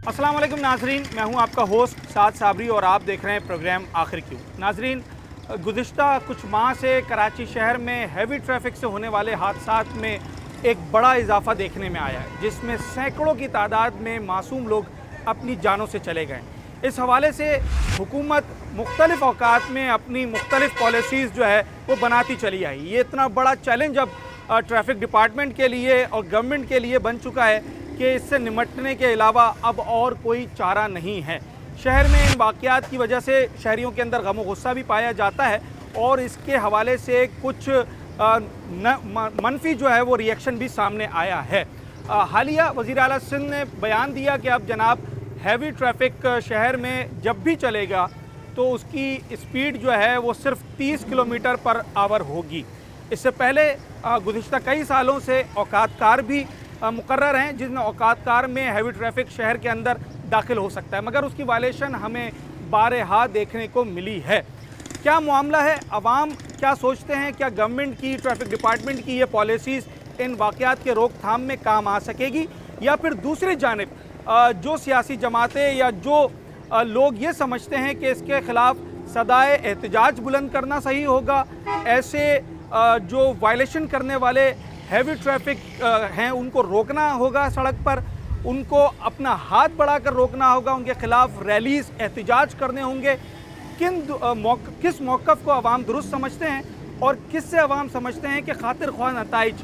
अस्सलाम वालेकुम नाजरीन, मैं हूं आपका होस्ट साद साबरी और आप देख रहे हैं प्रोग्राम आखिर क्यों। नाजरीन, गुज़िश्ता कुछ माह से कराची शहर में हैवी ट्रैफिक से होने वाले हादसात में एक बड़ा इजाफा देखने में आया है, जिसमें सैकड़ों की तादाद में मासूम लोग अपनी जानों से चले गए। इस हवाले से हुकूमत मुख्तलिफ़ औकात में अपनी मुख्तलिफ़ पॉलिसीज़ जो है वो बनाती चली आई। ये इतना बड़ा चैलेंज अब ट्रैफिक डिपार्टमेंट के लिए और गवर्नमेंट के लिए बन चुका है कि इससे निमटने के अलावा अब और कोई चारा नहीं है। शहर में इन वाक़यात की वजह से शहरियों के अंदर गम और गुस्सा भी पाया जाता है और इसके हवाले से कुछ मनफी जो है वो रिएक्शन भी सामने आया है। हालिया वज़ीर आला सिंध ने बयान दिया कि अब जनाब हैवी ट्रैफिक शहर में जब भी चलेगा तो उसकी स्पीड जो है वो सिर्फ 30 किलोमीटर पर आवर होगी। इससे पहले गुज़िश्ता कई सालों से औकात कार भी मुकर्रर हैं, जिसमें औकात कार में हैवी ट्रैफिक शहर के अंदर दाखिल हो सकता है, मगर उसकी वायलेशन हमें बारहा देखने को मिली है। क्या मामला है, अवाम क्या सोचते हैं, क्या गवर्नमेंट की ट्रैफिक डिपार्टमेंट की ये पॉलिसीज़ इन वाक़यात के रोकथाम में काम आ सकेगी, या फिर दूसरी जानिब जो सियासी जमातें या जो लोग ये समझते हैं कि इसके ख़िलाफ़ सदाए एहतजाज बुलंद करना सही होगा, ऐसे जो वायलेशन करने वाले हैवी ट्रैफिक हैं उनको रोकना होगा सड़क पर, उनको अपना हाथ बढ़ाकर रोकना होगा, उनके ख़िलाफ़ रैलीज़ एहतजाज करने होंगे। किस मौक़िफ़ को अवाम दुरुस्त समझते हैं और किससे अवाम समझते हैं कि खातिर ख्वाह नताइज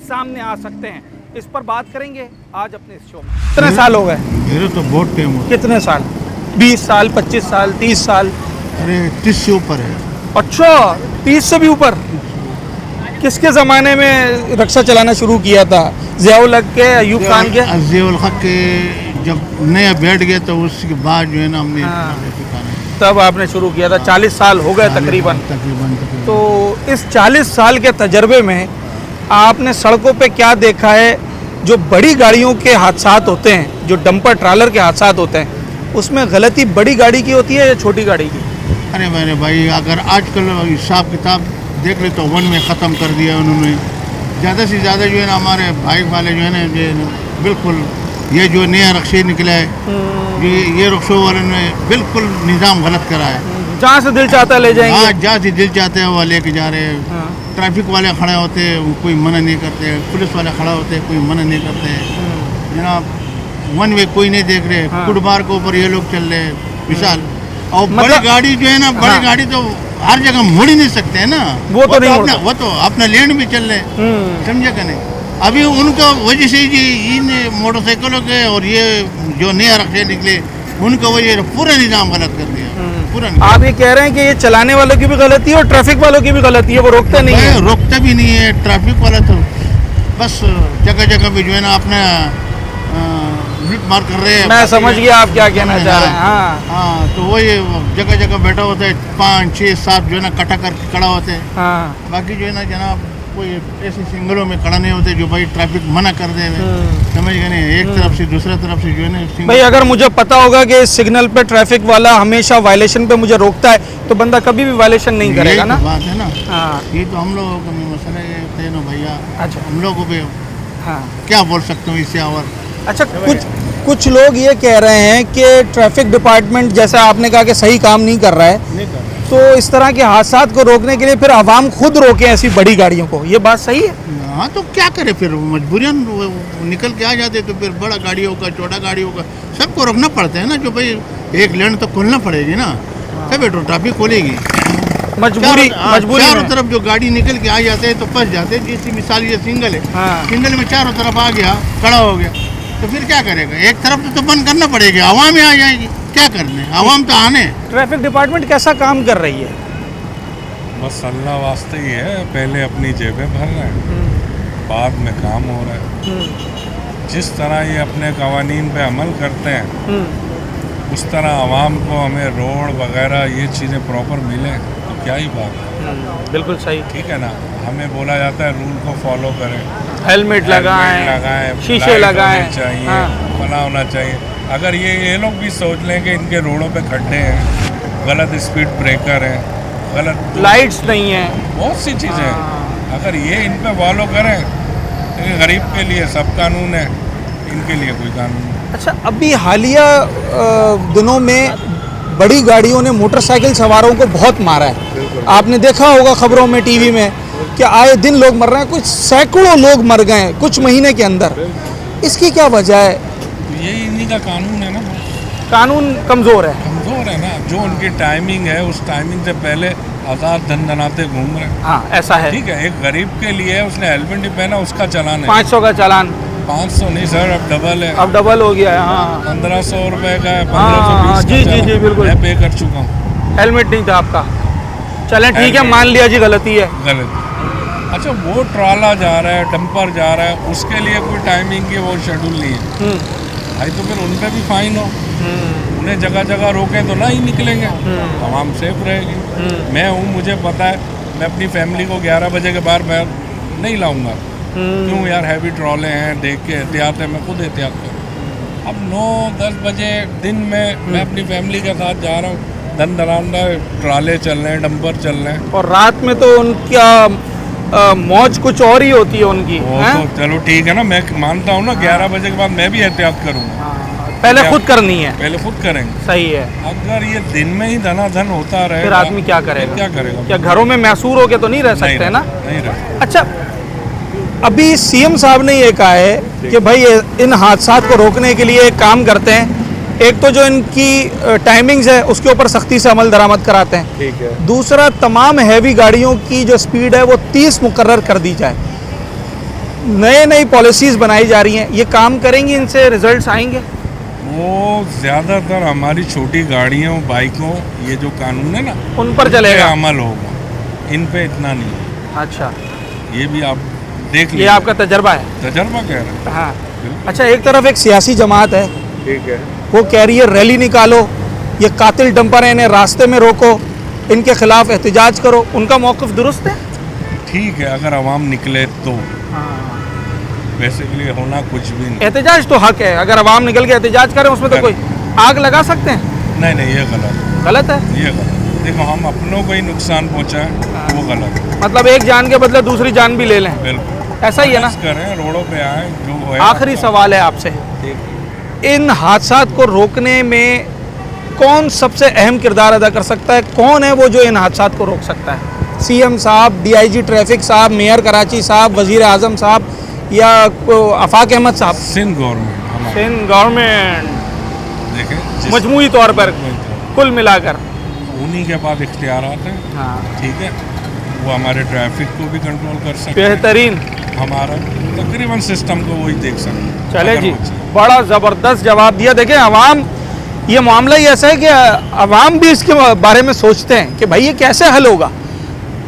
सामने आ सकते हैं, इस पर बात करेंगे आज अपने इस शो में। कितने साल हो गए? मेरे तो बहुत टाइम हो। कितने साल? 20 साल, 25 साल, 30 साल? अरे 30 से ऊपर है। अच्छा, 30 से भी ऊपर। किसके ज़माने में रिक्शा चलाना शुरू किया था? ज़ियाउल हक के, अयूब खान के? ज़ियाउल हक के जब नया बैठ गया तो उसके बाद जो है ना हमने तब आपने शुरू किया था। 40 साल हो गए तकरीबन। तो इस 40 साल के तजर्बे में आपने सड़कों पे क्या देखा है? जो बड़ी गाड़ियों के हादसात होते हैं, जो डंपर ट्रालर के हादसात होते हैं, उसमें गलती बड़ी गाड़ी की होती है या छोटी गाड़ी की? अरे मेरे भाई, अगर आजकल हिसाब किताब देख ले तो वन में ख़त्म कर दिया उन्होंने। ज़्यादा से ज़्यादा जो है ना हमारे भाई वाले जो है ना बिल्कुल ये जो नया रक्शे निकला है ये रक्शों वाले ने बिल्कुल निज़ाम गलत करा है। जहाँ से दिल चाहता है ले जाएंगे। हाँ, जहाँ से दिल चाहते हैं वो लेके जा रहे हैं। ट्रैफिक वाले खड़े होते हैं, कोई मना नहीं करते, पुलिस वाले खड़ा होते हैं, कोई मना नहीं करते। जनाब वन वे कोई नहीं देख रहे, फुटबार के ऊपर ये लोग चल रहे हैं विशाल। और बड़ी गाड़ी जो है ना, बड़ी गाड़ी तो हर जगह मुड़ ही नहीं सकते हैं ना, वो तो अपना लेन में चल रहे, समझे क्या नहीं। अभी उनका वजह से इन मोटरसाइकिलों के और ये जो नया रखे निकले उनका वजह पूरा निजाम गलत कर दिया पूरा। आप ये कह रहे हैं कि ये चलाने वालों की भी गलती है और ट्रैफिक वालों की भी गलती है, वो रोकते नहीं है? रोकता भी नहीं है ट्रैफिक वाला, तो बस जगह जगह पे जो है ना अपना मार कर रहे हैं। मैं समझ गया आप क्या कहना चाह रहे हैं। हाँ, तो वही जगह जगह बैठा होता है, 5, 6, 7 जो है ना कटा करके खड़ा होते हैं। बाकी जो है ना जनाब कोई ऐसे सिंगलों में खड़ा नहीं होते जो भाई ट्रैफिक मना कर दे, समझ गए नहीं, एक तरफ से दूसरा तरफ से जो है ना। भाई अगर मुझे पता होगा कि इस सिग्नल पे ट्रैफिक वाला हमेशा वायलेशन पे मुझे रोकता है तो बंदा कभी भी वायलेशन नहीं करेगा ना। बात है ना। ये तो हम लोगों का मसला है ना भैया। अच्छा, हम लोगों पे क्या बोल सकते हो इससे। और अच्छा, कुछ लोग ये कह रहे हैं कि ट्रैफिक डिपार्टमेंट जैसा आपने कहा कि सही काम नहीं कर रहा है, तो इस तरह के हादसात को रोकने के लिए फिर आवाम खुद रोके ऐसी बड़ी गाड़ियों को, ये बात सही है? हाँ, तो क्या करे फिर, मजबूरियन निकल के आ जाते तो फिर बड़ा गाड़ियों का, छोटा गाड़ियों का सबको रोकना पड़ता है ना। जो भाई एक लेन तो खोलना पड़ेगी ना, तभी तो ट्रैफिक खोलेगी। मजबूरी चारों तरफ जो गाड़ी निकल के आ जाते हैं तो फंस जाते हैं। जैसी मिसाल ये सिंगल है, सिंगल में चारों तरफ आ गया, खड़ा हो गया, तो फिर क्या करेगा? एक तरफ तो बंद करना पड़ेगा, आवाम ही आ जाएगी, क्या करने, आवाम तो आने। ट्रैफिक डिपार्टमेंट कैसा काम कर रही है? बस अल्लाह वास्ते ही है, पहले अपनी जेबें भर रहे हैं, बाद में काम हो रहा है। जिस तरह ये अपने कवानीन पे अमल करते हैं उस तरह आवाम को हमें रोड वगैरह ये चीज़ें प्रॉपर मिले तो क्या ही बात है। बिल्कुल सही, ठीक है ना। हमें बोला जाता है रूल को फॉलो करें, हेलमेट लगाएं, शीशे लगाएं, चाहिए, बना होना चाहिए। अगर ये लोग भी सोच लें कि इनके रोडों पे खड्डे हैं, गलत स्पीड ब्रेकर हैं, गलत लाइट्स नहीं है, बहुत सी चीज़ें, अगर ये इन पे फॉलो करें, गरीब के लिए सब कानून है, इनके लिए कोई कानून नहीं। अच्छा, अभी हालिया दिनों में बड़ी गाड़ियों ने मोटरसाइकिल सवारों को बहुत मारा है। आपने देखा होगा खबरों में, टीवी में, कि आए दिन लोग मर रहे हैं, कुछ सैकड़ों लोग मर गए हैं कुछ महीने के अंदर। इसकी क्या वजह है? तो ये इन्हीं का कानून है ना, कानून कमज़ोर है। कमज़ोर है ना। जो उनकी टाइमिंग है, उस टाइमिंग से पहले आज़ाद धनाते घूम रहे हैं। हाँ, ऐसा है। ठीक है, एक गरीब के लिए उसने हेलमेट नहीं पहना, उसका चालान है 500 का चालान। 500 नहीं सर, अब डबल है, अब डबल हो गया है। हाँ 1500 रुपए का है, हाँ, 1520 जी जी जी बिल्कुल। मैं पे कर चुका हूँ। हेलमेट नहीं था आपका। चलें ठीक है, हेलमेट। मान लिया जी गलती है। गलत। अच्छा, वो ट्राला जा रहा है, डंपर जा रहा है, उसके लिए कोई टाइमिंग की वो शेड्यूल नहीं है भाई, तो फिर उन पर भी फाइन हो। उन्हें जगह जगह रोकें तो ना ही निकलेंगे, तमाम सेफ रहेगी। मैं हूँ, मुझे पता है, मैं अपनी फैमिली को 11 बजे के बाहर नहीं लाऊंगा। क्यों यार, हैवी ट्रॉले हैं, देख के एहतियात है, मैं खुद एहतियात करूँ। अब 9-10 बजे दिन में मैं अपनी फैमिली के साथ जा रहा हूँ, धन धनाना ट्राले चल रहे हैं, डंपर चल रहे हैं, और रात में तो उनका मौज कुछ और ही होती है उनकी। वो हैं? तो चलो ठीक है ना, मैं मानता हूँ ना, 11 बजे के बाद मैं भी एहतियात करूँगा। पहले खुद करनी है। पहले खुद करेंगे। सही है। अगर ये दिन में ही धनाधन होता रहे, फिर आदमी क्या करेगा? क्या करेगा? क्या घरों में मैसूर होके तो नहीं रह नहीं सकते ना? नहीं रह। अच्छा, अभी सीएम साहब ने ये कहा है कि भाई इन हादसा को रोकने के लिए एक काम करते हैं, एक तो जो इनकी टाइमिंग्स है उसके ऊपर सख्ती से अमल दरामद कराते हैं। ठीक है। दूसरा, तमाम हैवी गाड़ियों की जो स्पीड है वो 30 मुकर्रर कर दी जाए। नई पॉलिसीज़ बनाई जा रही हैं, ये काम करेंगी, इनसे रिजल्ट्स आएंगे? वो ज़्यादातर हमारी छोटी गाड़ियों, बाइकों, ये जो कानून है ना, उन पर चलेगा। अमल होगा, इन पे इतना नहीं है। अच्छा, ये भी आप देख ये लीजिए, आपका तजर्बा है? तजर्बा कह रहे हैं। हाँ। अच्छा, एक तरफ एक सियासी जमात है, ठीक है। वो कह रही है रैली निकालो, ये कातिल डंपर है, इन्हें रास्ते में रोको, इनके खिलाफ एहतजाज करो। उनका मौक़िफ़ दुरुस्त है? ठीक है, अगर आवाम निकले तो। बेसिकली होना कुछ भी नहीं। एहतजाज तो हक है, अगर आवाम निकल के एहतजाज करें उसमें तो कोई आग लगा सकते हैं? नहीं, ये गलत गलत है। ये गलत। देखो, हम अपनों को ही नुकसान पहुंचा है, वो गलत है। मतलब एक जान के बदले दूसरी जान भी ले लें, बिल्कुल ऐसा ही है ना? करें, रोडों पे आए, जो है। आखिरी सवाल है आपसे, इन हादसात को रोकने में कौन सबसे अहम किरदार अदा कर सकता है? कौन है वो जो इन हादसात को रोक सकता है? सीएम साहब, डीआईजी ट्रैफिक साहब, मेयर कराची साहब, वजीर आजम साहब, या आफाक अहमद साहब? सिंध गवर्नमेंट। सिंध गवर्नमेंट। देखें, मजमूई तौर पर कुल मिलाकर उन्हीं के पास इख्तियारात हैं। हाँ, ठीक है, वो हमारे ट्रैफिक को भी कंट्रोल कर सकते हैं, बेहतरीन। हमारा तकरीबन सिस्टम को वही देख सकते हैं। चले जी, अगर वो चाहिए। बड़ा ज़बरदस्त जवाब दिया। देखें, अवाम, ये मामला ही ऐसा है कि अवाम भी इसके बारे में सोचते हैं कि भाई ये कैसे हल होगा।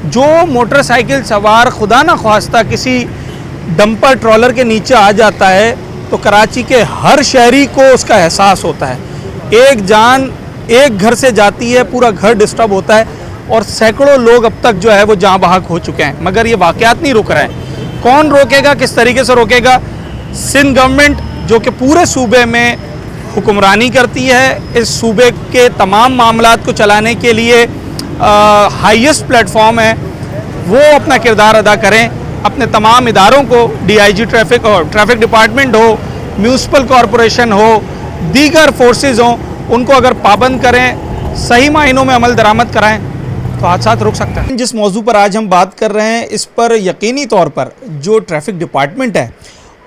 जो मोटरसाइकिल सवार खुदा ना ख्वास्ता किसी डंपर ट्रॉलर के नीचे आ जाता है तो कराची के हर शहरी को उसका एहसास होता है। एक जान एक घर से जाती है, पूरा घर डिस्टर्ब होता है, और सैकड़ों लोग अब तक जो है वो जाँ बहक हो चुके हैं, मगर ये वाक़यात नहीं रुक रहे हैं। कौन रोकेगा, किस तरीके से रोकेगा? सिंध गवर्नमेंट, जो कि पूरे सूबे में हुक्मरानी करती है, इस सूबे के तमाम मामलात को चलाने के लिए हाईएस्ट प्लेटफॉर्म है, वो अपना किरदार अदा करें। अपने तमाम इदारों को, डीआईजी ट्रैफिक और ट्रैफिक डिपार्टमेंट हो, म्यूनसिपल कॉरपोरेशन हो, दीगर फोर्सेस हों, उनको अगर पाबंद करें, सही मायनों में अमल दरामद कराएं, तो हादसा रुक सकता है। जिस मौजू पर आज हम बात कर रहे हैं, इस पर यकीनी तौर पर जो ट्रैफिक डिपार्टमेंट है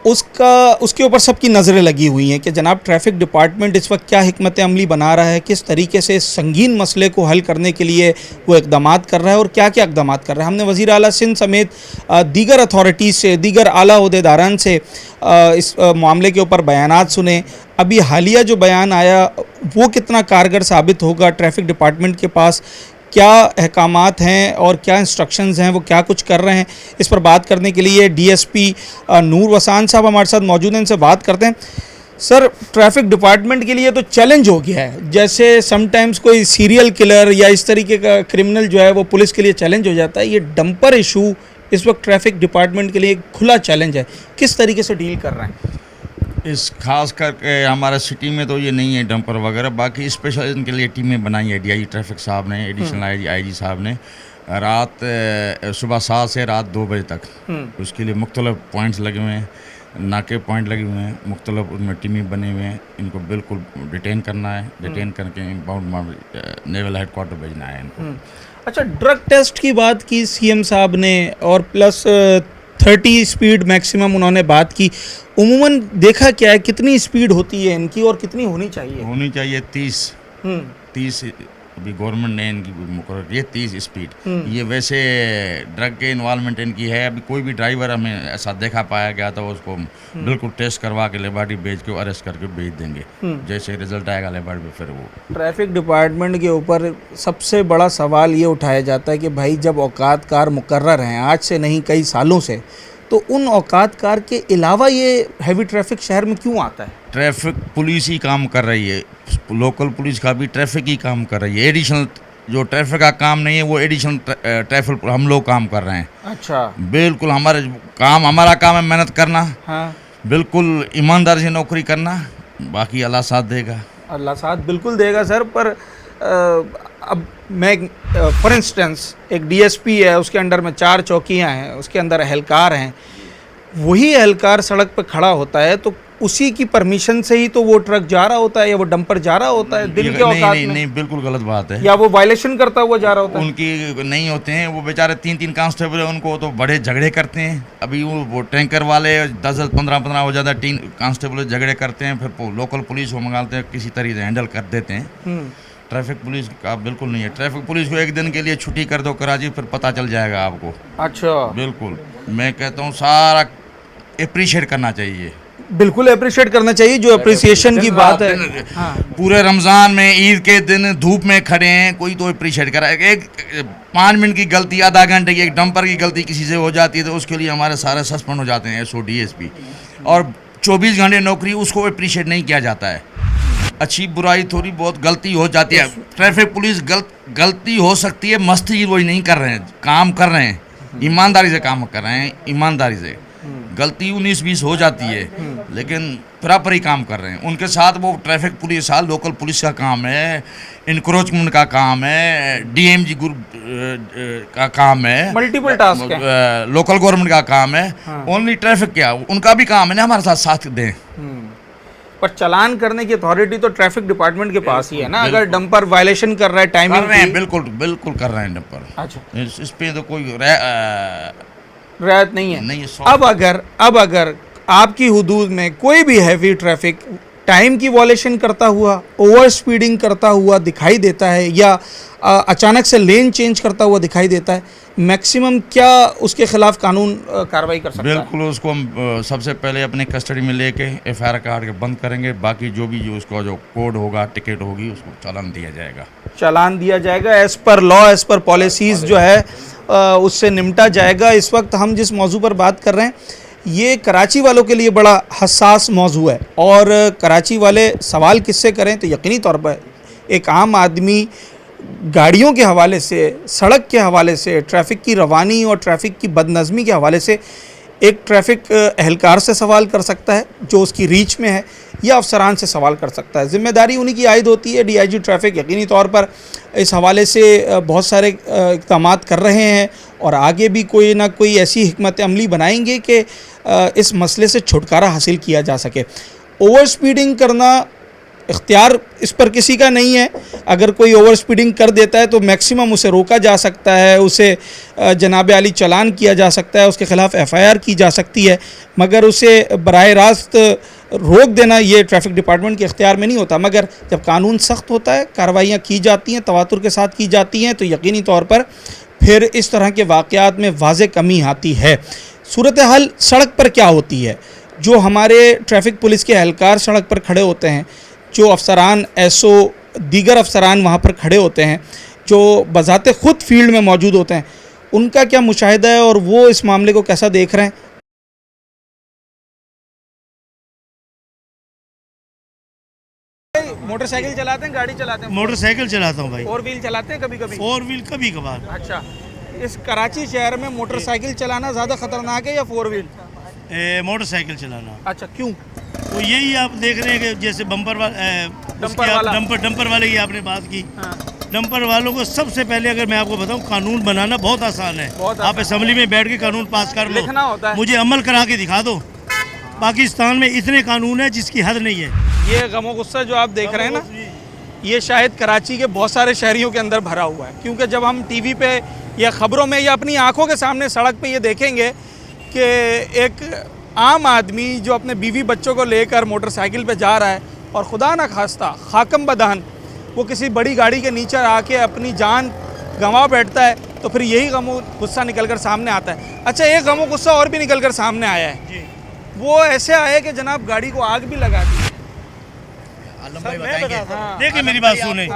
उसके ऊपर सबकी नज़रें लगी हुई हैं कि जनाब ट्रैफिक डिपार्टमेंट इस वक्त क्या हिकमत अमली बना रहा है, किस तरीके से इस संगीन मसले को हल करने के लिए वो इक़दामात कर रहा है और क्या क्या इक़दामात कर रहा है। हमने वज़ीर आला सिंध समेत दीगर अथॉरिटीज़ से, दीगर आला ओहदेदारान से इस मामले के ऊपर बयानात सुने। अभी हालिया जो बयान आया वो कितना कारगर साबित होगा, ट्रैफिक डिपार्टमेंट के पास क्या अहकामात हैं और क्या इंस्ट्रक्शंस हैं, वो क्या कुछ कर रहे हैं, इस पर बात करने के लिए डीएसपी नूर वसान साहब हमारे साथ मौजूद हैं। इनसे बात करते हैं। सर, ट्रैफिक डिपार्टमेंट के लिए तो चैलेंज हो गया है, जैसे समटाइम्स कोई सीरियल किलर या इस तरीके का क्रिमिनल जो है वो पुलिस के लिए चैलेंज हो जाता है, ये डंपर इशू इस वक्त ट्रैफिक डिपार्टमेंट के लिए एक खुला चैलेंज है, किस तरीके से डील कर रहे हैं? इस खास करके हमारा सिटी में तो ये नहीं है डंपर वगैरह, बाकी स्पेशल इनके लिए टीमें बनाई है डीआईजी ट्रैफिक साहब ने, एडिशनल आईजी साहब ने, रात सुबह 7 से रात 2 बजे तक उसके लिए मुख्तलिफ पॉइंट्स लगे हुए हैं, नाके पॉइंट लगे हुए हैं, मुख्तलिफ उनमें टीमें बने हुए हैं। इनको बिल्कुल डिटेन करना है, डिटेन करके इंपाउंड नेवल हेडक्वार्टर भेजना है इनको। अच्छा, ड्रग टेस्ट की बात की सीएम साहब ने और प्लस 30 स्पीड मैक्सिमम उन्होंने बात की। उमूमन देखा क्या है, कितनी स्पीड होती है इनकी और कितनी होनी चाहिए? होनी चाहिए 30 हम्म अभी गवर्नमेंट ने इनकी मुकर्रर की है 30 स्पीड। ये वैसे ड्रग के इन्वॉल्वमेंट इनकी है। अभी कोई भी ड्राइवर हमें ऐसा देखा पाया गया तो उसको बिल्कुल टेस्ट करवा के लेबार्टी भेज के अरेस्ट करके भेज देंगे। जैसे रिजल्ट आएगा लेबार्टी में फिर वो। ट्रैफिक डिपार्टमेंट के ऊपर सबसे बड़ा सवाल ये उठाया जाता है कि भाई जब औकातकार मुकर्रर हैं आज से नहीं कई सालों से, तो उन औकातकार के अलावा ये हैवी ट्रैफिक शहर में क्यों आता है? ट्रैफिक पुलिस ही काम कर रही है, लोकल पुलिस का भी ट्रैफिक ही काम कर रही है। एडिशनल जो ट्रैफिक का काम नहीं है वो एडिशनल ट्रैफिक हम लोग काम कर रहे हैं। अच्छा, बिल्कुल हमारा काम है मेहनत करना। हाँ, बिल्कुल ईमानदारी से नौकरी करना, बाकी अल्लाह साथ देगा। अल्लाह साथ बिल्कुल देगा सर। पर अब मैं फॉर इंस्टेंस एक डीएसपी है, उसके अंडर में 4 चौकियां हैं, उसके अंदर एहलकार हैं। वही एहलकार सड़क पर खड़ा होता है तो उसी की परमिशन से ही तो वो ट्रक जा रहा होता है या वो डंपर जा रहा होता है दिन के औकात में? नहीं, बिल्कुल गलत बात है। या वो वायलेशन करता हुआ जा रहा होता है? उनकी नहीं होते हैं, वो बेचारे 3-3 कांस्टेबल है, उनको तो बड़े झगड़े करते हैं। अभी वो टैंकर वाले 10-10, 15-15 हो जाता है, 3 कांस्टेबल झगड़े करते हैं, फिर लोकल पुलिस को मंगाते हैं, किसी तरीके से हैंडल कर देते हैं। ट्रैफिक पुलिस का बिल्कुल नहीं है। ट्रैफिक पुलिस को एक दिन के लिए छुट्टी कर दो कराची, फिर पता चल जाएगा आपको। अच्छा, बिल्कुल मैं कहता हूँ सारा अप्रिशिएट करना चाहिए। बिल्कुल अप्रिशिएट करना चाहिए। जो अप्रिसिएशन की बात है, हाँ। पूरे रमज़ान में ईद के दिन धूप में खड़े हैं, कोई तो अप्रिशिएट करा। एक 5 मिनट की गलती, आधा घंटे की एक डंपर की गलती किसी से हो जाती है तो उसके लिए हमारे सारे सस्पेंड हो जाते हैं एसओ डीएसपी, और 24 घंटे नौकरी, उसको अप्रिशिएट नहीं किया जाता है। अच्छी बुराई थोड़ी बहुत गलती हो जाती है। ट्रैफिक पुलिस गलती हो सकती है, मस्ती वही नहीं कर रहे हैं, काम कर रहे हैं, ईमानदारी से काम कर रहे हैं। ईमानदारी से गलती 19-20 हो जाती है, लेकिन प्रॉपर ही काम कर रहे हैं। उनके साथ वो ट्रैफिक पुलिस है, लोकल पुलिस का काम है, इंक्रोचमेंट का काम है, डीएमजी ग्रुप का काम है, मल्टीपल टास्क है, लोकल गवर्नमेंट का काम है। ओनली ट्रैफिक क्या, उनका भी काम है ना हमारे साथ दें। पर चालान करने की अथॉरिटी तो ट्रैफिक डिपार्टमेंट के पास ही है ना। अगर डंपर वायलेशन कर रहा है टाइमिंग की, बिल्कुल कर रहे हैं डंपर। अच्छा, इस पे तो कोई रियायत नहीं है। नहीं है। अब अगर आपकी हुदूद में कोई भी हैवी ट्रैफिक टाइम की वॉलेशन करता हुआ, ओवर स्पीडिंग करता हुआ दिखाई देता है या अचानक से लेन चेंज करता हुआ दिखाई देता है, मैक्सिमम क्या उसके खिलाफ कानून कार्रवाई कर सकता है? बिल्कुल, उसको हम सबसे पहले अपने कस्टडी में लेके एफआईआर काट के बंद करेंगे। बाकी जो उसका जो कोड होगा, टिकट होगी, उसको चालान दिया जाएगा। चालान दिया जाएगा as per law, as per policies जो है उससे निपटा जाएगा। इस वक्त हम जिस मौजू पर बात कर रहे हैं ये कराची वालों के लिए बड़ा हसास मौजू है, और कराची वाले सवाल किससे करें तो यकीनी तौर पर एक आम आदमी गाड़ियों के हवाले से, सड़क के हवाले से, ट्रैफिक की रवानी और ट्रैफिक की बदनज़मी के हवाले से एक ट्रैफिक एहलकार से सवाल कर सकता है जो उसकी रीच में है, या अफसरान से सवाल कर सकता है। ज़िम्मेदारी उन्हीं की आयद होती है। डीआईजी ट्रैफिक यकीनी तौर पर इस हवाले से बहुत सारे इक़दाम कर रहे हैं और आगे भी कोई ना कोई ऐसी हिकमत अमली बनाएंगे कि इस मसले से छुटकारा हासिल किया जा सके। ओवर स्पीडिंग करना इख्तियार इस पर किसी का नहीं है। अगर कोई ओवर स्पीडिंग कर देता है तो मैक्सिमम उसे रोका जा सकता है, उसे जनाब आली चालान किया जा सकता है, उसके ख़िलाफ़ एफआईआर की जा सकती है, मगर उसे बराह रास्त रोक देना ये ट्रैफिक डिपार्टमेंट के इख्तियार में नहीं होता। मगर जब कानून सख्त होता है, कार्रवाइयाँ की जाती हैं, तवातुर के साथ की जाती हैं, तो यकीनी तौर पर फिर इस तरह के वाक़यात में वाज़े कमी आती है। सूरत हाल सड़क पर क्या होती है, जो हमारे ट्रैफिक पुलिस के एहलकार सड़क पर खड़े होते हैं, जो अफसरान एसओ दीगर अफसरान वहाँ पर खड़े होते हैं, जो बज़ाते ख़ुद फील्ड में मौजूद होते हैं, उनका क्या मुशाहिदा है और वो इस मामले को कैसा देख रहे हैं? मोटरसाइकिल चलाते हैं, गाड़ी चलाते हैं? मोटरसाइकिल चलाता हूँ भाई। 4 व्हील चलाते हैं कभी कभी? 4 व्हील कभी कभार। अच्छा, इस कराची शहर में मोटरसाइकिल चलाना ज़्यादा ख़तरनाक है या 4 व्हील? मोटरसाइकिल चलाना। अच्छा, क्यों? तो यही आप देख रहे हैं कि जैसे डंपर वाले की आपने बात की। हाँ। डंपर वालों को सबसे पहले अगर मैं आपको बताऊं, कानून बनाना बहुत आसान है। आप असेंबली में बैठ के कानून पास कर लो, लिखना होता है। मुझे अमल करा के दिखा दो। पाकिस्तान में इतने कानून है जिसकी हद नहीं है। ये गमो गुस्सा जो आप देख रहे हैं ना, ये शायद कराची के बहुत सारे शहरियों के अंदर भरा हुआ है, क्योंकि जब हम टीवी पे या ख़बरों में या अपनी आंखों के सामने सड़क पे ये देखेंगे कि एक आम आदमी जो अपने बीवी बच्चों को लेकर मोटरसाइकिल पे जा रहा है और खुदा न खास्ता खाकम बदहन वो किसी बड़ी गाड़ी के नीचे आके अपनी जान गंवा बैठता है, तो फिर यही गमो गुस्सा निकल कर सामने आता है। अच्छा, एक गमो गुस्सा और भी निकल कर सामने आया है, वो ऐसे आया कि जनाब गाड़ी को आग भी लगा दी। देखिए मेरी बात सुने,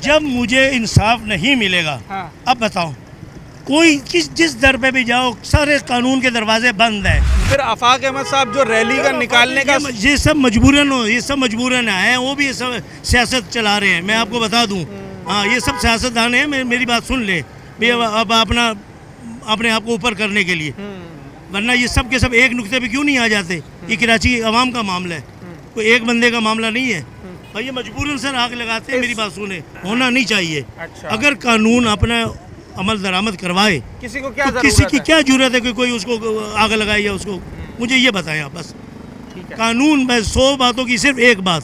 जब मुझे इंसाफ नहीं मिलेगा, हाँ। अब बताओ, कोई जिस दर पे भी जाओ सारे कानून के दरवाजे बंद हैं। फिर आफाक अहमद साहब जो रैली का निकालने का ये सब मजबूरन आए हैं, वो भी ये सब सियासत चला रहे हैं। मैं आपको बता दूं, हाँ, ये सब सियासतदान हैं। मेरी बात सुन ले भी, अब अपने आप को ऊपर करने के लिए, वरना ये सब के सब एक नुक्ते पे क्यों नहीं आ जाते? ये कराची अवाम का मामला है, कोई एक बंदे का मामला नहीं है भाई। ये मजबूरन सर आग लगाते हैं। मेरी बात सुने, होना नहीं चाहिए। अच्छा। अगर कानून अपना अमल दरामद करवाए, किसी को क्या तो जरूरत किसी की है? क्या जरूरत है कि कोई उसको आग लगाए या उसको? मुझे ये बताएं आप बस। ठीक है। कानून, मैं 100 बातों की सिर्फ एक बात,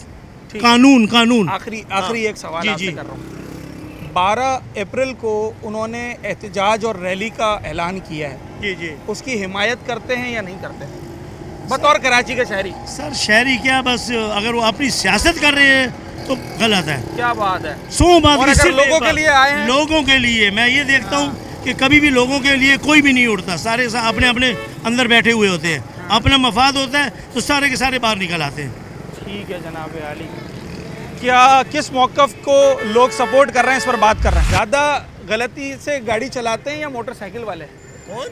ठीक। कानून। आखिरी एक सवाल जी, आपसे जी। कर रहा हूँ। 12 अप्रैल को उन्होंने एहतजाज और रैली का ऐलान किया है, जी। उसकी हिमायत करते हैं या नहीं करते हैं बतौर कराची के शहरी? सर शहरी क्या, बस अगर वो अपनी सियासत कर रहे हैं तो गलत है। क्या बात है। 100 बात और की अगर सिर्फ लोगों एक के बात, लिए आए हैं? लोगों के लिए मैं ये देखता हूँ कि कभी भी लोगों के लिए कोई भी नहीं उठता। सारे अपने अपने अंदर बैठे हुए होते हैं, अपना मफाद होता है तो सारे के सारे बाहर निकल आते हैं। ठीक है जनाब आली, क्या किस मौक़िफ़ को लोग सपोर्ट कर रहे हैं, इस पर बात कर रहे हैं? ज़्यादा गलती से गाड़ी चलाते हैं या मोटरसाइकिल वाले? कौन?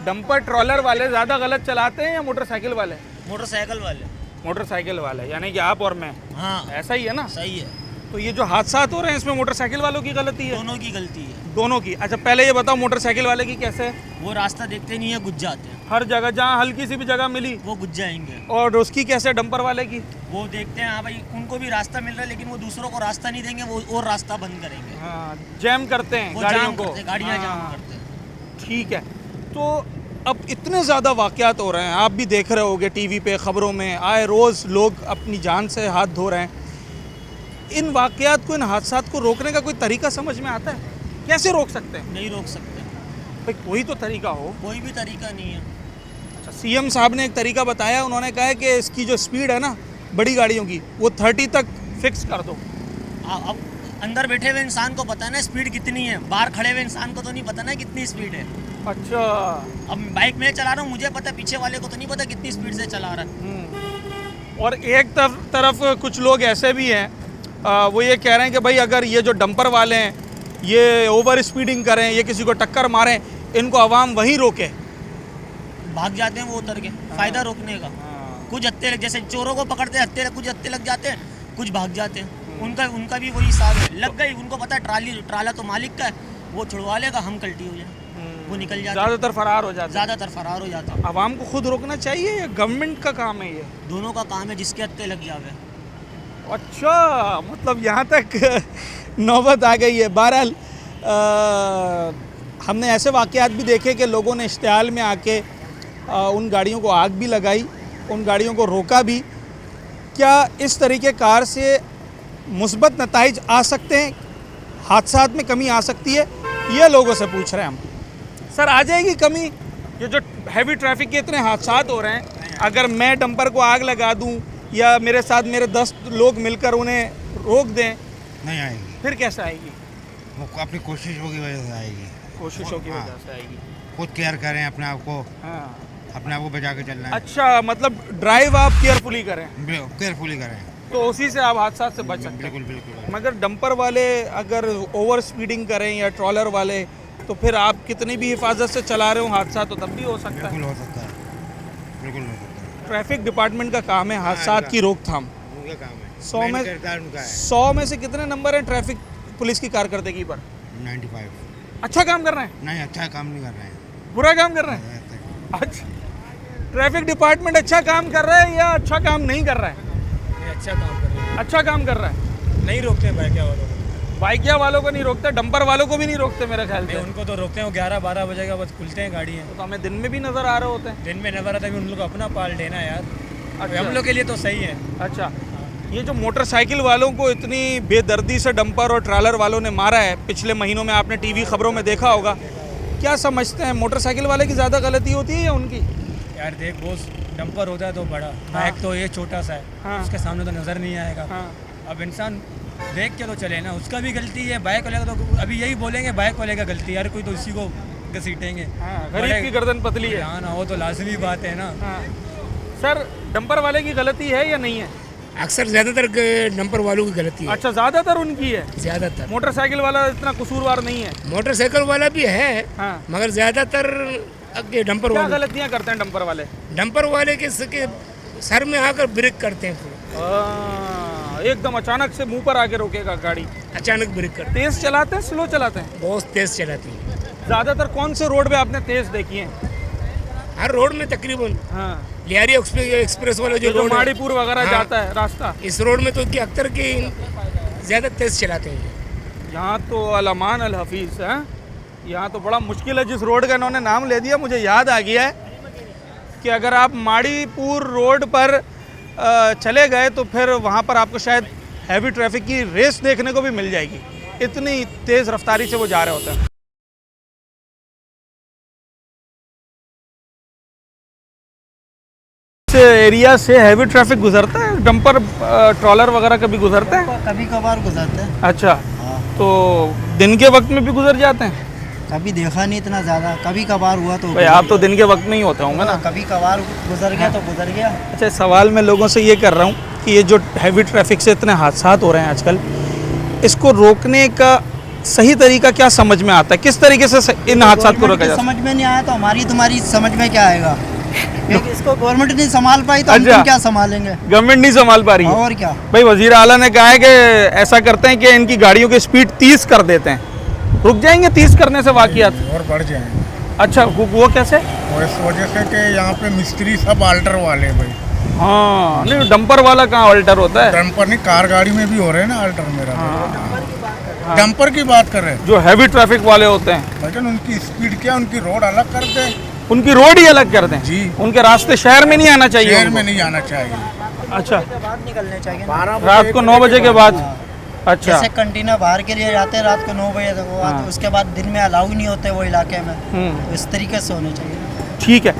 डंपर ट्रॉलर वाले ज़्यादा गलत चलाते हैं या मोटरसाइकिल वाले? मोटरसाइकिल वाले। मोटरसाइकिल वाले, यानी कि आप और मैं। हाँ, ऐसा ही है ना? सही है। तो ये जो हादसा हो रहे हैं इसमें मोटरसाइकिल वालों की गलती है? दोनों की गलती है। दोनों की। अच्छा पहले ये बताओ मोटरसाइकिल वाले की कैसे है? वो रास्ता देखते नहीं है, गुज जाते हैं। हर जगह जहाँ हल्की सी भी जगह मिली वो गुज जाएंगे। और उसकी कैसे डंपर वाले की? वो देखते हैं हाँ भाई उनको भी रास्ता मिल रहा है, लेकिन वो दूसरों को रास्ता नहीं देंगे, वो और रास्ता बंद करेंगे। हाँ, जैम करते हैं वो गाड़ियों जाम को। करते हैं, गाड़ियाँ जाम हाँ, करते हैं। ठीक है। तो अब इतने ज़्यादा वाक़यात हो रहे हैं, आप भी देख रहे होगे टीवी पे, ख़बरों में आए रोज़ लोग अपनी जान से हाथ धो रहे हैं। इन वाक़यात को, इन हादसात को रोकने का कोई तरीका समझ में आता है? कैसे रोक सकते हैं? नहीं रोक सकते, भाई कोई तो तरीका हो। कोई भी तरीका नहीं है। अच्छा, सीएम साहब ने एक तरीका बताया, उन्होंने कहा है कि इसकी जो स्पीड है ना बड़ी गाड़ियों की, वो 30 तक फिक्स कर दो। अब अंदर बैठे हुए इंसान को पता है ना स्पीड कितनी है, बाहर खड़े हुए इंसान को तो नहीं पता ना कितनी स्पीड है। अच्छा। अब बाइक में चला रहा हूँ, मुझे पता, पीछे वाले को तो नहीं पता कितनी स्पीड से चला रहा है। और एक तरफ कुछ लोग ऐसे भी हैं, वो ये कह रहे हैं कि भाई अगर ये जो डंपर वाले हैं ये ओवर स्पीडिंग करें, ये किसी को टक्कर मारें, इनको आवाम वहीं रोके। भाग जाते हैं वो उतर के, फायदा रोकने का। कुछ हत्ते लग, जैसे चोरों को पकड़ते हैं कुछ हत्ते लग जाते हैं, कुछ भाग जाते हैं। उनका भी वही हिसाब है, लग गई, उनको पता है ट्राला तो मालिक का है, वो छुड़वा लेगा, हम कल्टी हो जाए, वो निकल जाते हैं। ज़्यादातर फरार हो जाते हैं। ज़्यादातर फरार हो जाते हैं। आवाम को खुद रोकना चाहिए या गवर्नमेंट का काम है ये? दोनों का काम है, जिसके हत्ते लग जावे। अच्छा, मतलब यहाँ तक नौबत आ गई है। बहरहाल हमने ऐसे वाक़यात भी देखे कि लोगों ने इश्तिहाल में आके उन गाड़ियों को आग भी लगाई, उन गाड़ियों को रोका भी। क्या इस तरीके कार से मुस्बत नताइज आ सकते हैं, हादसात में कमी आ सकती है? ये लोगों से पूछ रहे हैं हम। सर आ जाएगी कमी? ये जो हैवी ट्रैफिक के इतने हादसात हो रहे हैं, अगर मैं डंपर को आग लगा दूं या मेरे साथ मेरे 10 लोग मिलकर उन्हें रोक दें, नहीं आएगी, फिर कैसे आएगी? वो अपनी कोशिशों की वजह से आएगी। कोशिशों की वजह से आएगी। खुद केयर करें अपने आप को, हाँ। अपने आप को बचा के चलना है। अच्छा, मतलब ड्राइव आप केयरफुली करें केयरफुली करें तो उसी से आप हादसा से बच सकते हैं। बिल्कुल बिल्कुल। मगर डंपर वाले अगर ओवर स्पीडिंग करें या ट्रॉलर वाले, तो फिर आप कितनी भी हिफाजत से चला रहे हो हादसा तो तब भी हो सकता है। बिल्कुल हो सकता है, बिल्कुल हो सकता है। ट्रैफिक डिपार्टमेंट का काम है हादसात की रोकथाम। उनका काम है, 100 में से कितने नंबर हैं ट्रैफिक पुलिस की कारकर्दगी पर? 95। अच्छा काम कर रहे हैं? नहीं, अच्छा काम नहीं कर रहे हैं, बुरा काम कर रहे हैं? अच्छा, ट्रैफिक डिपार्टमेंट अच्छा काम कर रहा है या अच्छा काम नहीं कर रहा है? अच्छा काम कर रहे हैं। अच्छा काम कर रहा है। नहीं रोकते भाई, क्या हो रहा है? बाइकिया वालों को नहीं रोकते, डंपर वालों को भी नहीं रोकते मेरे ख्याल से। उनको तो रोकते हैं, वो 11-12 बजे का बस खुलते हैं गाड़ी हैं। तो हमें दिन में भी नजर आ रहे होते हैं। दिन में नजर आता है, उन लोग को अपना पाल देना यार। अच्छा। हम लोग के लिए तो सही है। अच्छा, ये जो मोटरसाइकिल वालों को इतनी बेदर्दी से डंपर और ट्रैलर वालों ने मारा है पिछले महीनों में, आपने टीवी खबरों में देखा होगा, क्या समझते हैं मोटरसाइकिल वाले की ज़्यादा गलती होती है या उनकी? यार देख बोस, डंपर होता है तो बड़ा, बाइक तो ये छोटा सा है, हाँ। उसके सामने तो नज़र नहीं आएगा। हाँ। अब इंसान देख के तो चले ना, उसका भी गलती है। बाइक वाले का तो अभी यही बोलेंगे बाइक वाले का गलती, यार कोई तो इसी को घसीटेंगे। गरीब की गर्दन पतली है। हाँ ना, वो तो लाजमी बात है ना। हाँ। सर, डंपर वाले की गलती है या नहीं है? अक्सर ज़्यादातर डंपर वालों की गलती है। अच्छा, ज़्यादातर उनकी है। ज़्यादातर मोटरसाइकिल वाला इतना कसूरवार नहीं है। मोटरसाइकिल वाला भी है, हाँ। मगर ज़्यादातर डंपर क्या वाले गलतियाँ करते हैं डंपर वाले? डंपर वाले के सर में आकर ब्रेक करते हैं पूरा। एकदम अचानक से मुंह पर आके रोकेगा गाड़ी, अचानक ब्रेक करते तेज चलाते हैं स्लो चलाते हैं? हैं, बहुत तेज़ चलाती है। ज़्यादातर कौन से रोड पे आपने तेज देखी है? हर रोड में तकरीबन हाँ, लियारी एक्सप्रेस वाला जो जो रोड है, माड़ीपुर वगैरह हाँ। जाता है रास्ता, इस रोड में तो कि अख्तर के ज़्यादा तेज़ चलाते हैं। यहाँ तो अल-अमान अल-हफीज़ है। यहाँ तो बड़ा मुश्किल है। जिस रोड का इन्होंने नाम ले दिया, मुझे याद आ गया है कि अगर आप माड़ीपुर रोड पर चले गए तो फिर वहाँ पर आपको शायद हैवी ट्रैफिक की रेस देखने को भी मिल जाएगी, इतनी तेज़ रफ्तारी से वो जा रहे होते हैं। इस एरिया से हैवी ट्रैफिक गुजरता है, डंपर ट्रॉलर वगैरह कभी गुजरते हैं? कभी कभार गुजरते हैं। अच्छा, तो दिन के वक्त में भी गुजर जाते हैं? कभी देखा नहीं इतना ज़्यादा, कभी कभार हुआ तो भाई आप तो दिन के वक्त में ही होते होंगे ना। कभी कभार गुजर गया तो गुजर गया। अच्छा, सवाल मैं लोगों से ये कर रहा हूँ कि ये जो हैवी ट्रैफिक से इतने हादसा हो रहे हैं आजकल, इसको रोकने का सही तरीका क्या समझ में आता है? किस तरीके से इन हादसा को रोका जाए? समझ में नहीं आया तो हमारी तुम्हारी समझ में क्या आएगा? क्योंकि इसको गवर्नमेंट नहीं संभाल पाई तो अच्छा। हम क्या संभालेंगे? गवर्नमेंट नहीं संभाल पा रही है। और क्या भाई वजीर आला ने कहा है कि ऐसा करते हैं कि इनकी गाड़ियों की स्पीड 30 कर देते हैं, रुक जाएंगे 30 करने से वाकयात? और बढ़ जाएंगे। अच्छा, वो कैसे? और इस वजह से कि यहाँ पे मिस्त्री सब आल्टर वाले भाई। हाँ, नहीं डंपर वाला कहाँ अल्टर होता है? डंपर नहीं, कार गाड़ी में भी हो रहे हैं ना अल्टर मेरा। डंपर की बात कर रहे हैं, जो हैवी ट्रैफिक वाले होते हैं, लेकिन उनकी स्पीड क्या, उनकी रोड अलग कर दें। उनकी रोड ही अलग कर दें जी। उनके रास्ते शहर में नहीं आना चाहिए शहर उनको। में नहीं आना चाहिए। अच्छा, बाहर निकलने चाहिए। रात को 9 बजे के बाद? अच्छा, जैसे कंटेनर बाहर के लिए जाते हैं रात को 9 बजे तक, हाँ। उसके बाद दिन में अलाउ नहीं होते वो इलाके में, तो इस तरीके से होने चाहिए। ठीक है।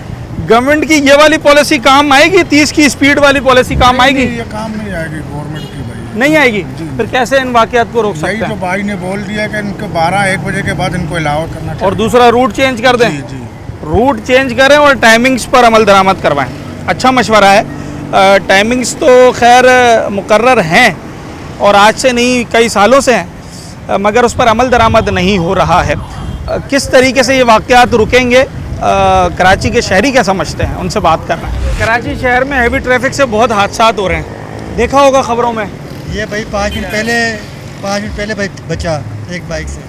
गवर्नमेंट की ये वाली पॉलिसी काम आएगी? 30 की स्पीड वाली पॉलिसी काम आएगी? ये काम नहीं आएगी गवर्नमेंट की भाई, नहीं आएगी। फिर कैसे इन वाकयात को रोक यही सकते जो हैं? भाई ने बोल दिया कि इनको 12-1 बजे के बाद इनको अलाउ करना चाहिए। और दूसरा रूट चेंज कर दें? जी जी, रूट चेंज करें और टाइमिंग्स पर अमल दरामद करवाएं। अच्छा मशवरा है। टाइमिंग्स तो खैर मुकर्रर हैं और आज से नहीं कई सालों से हैं, मगर उस पर अमल दरामद नहीं हो रहा है। किस तरीके से ये वाकयात रुकेंगे, कराची के शहरी क्या समझते हैं, उनसे बात करना है। कराची शहर में हैवी ट्रैफिक से बहुत हादसा हो रहे हैं, देखा होगा खबरों में। ये भाई 5 मिनट पहले भाई बचा एक बाइक से।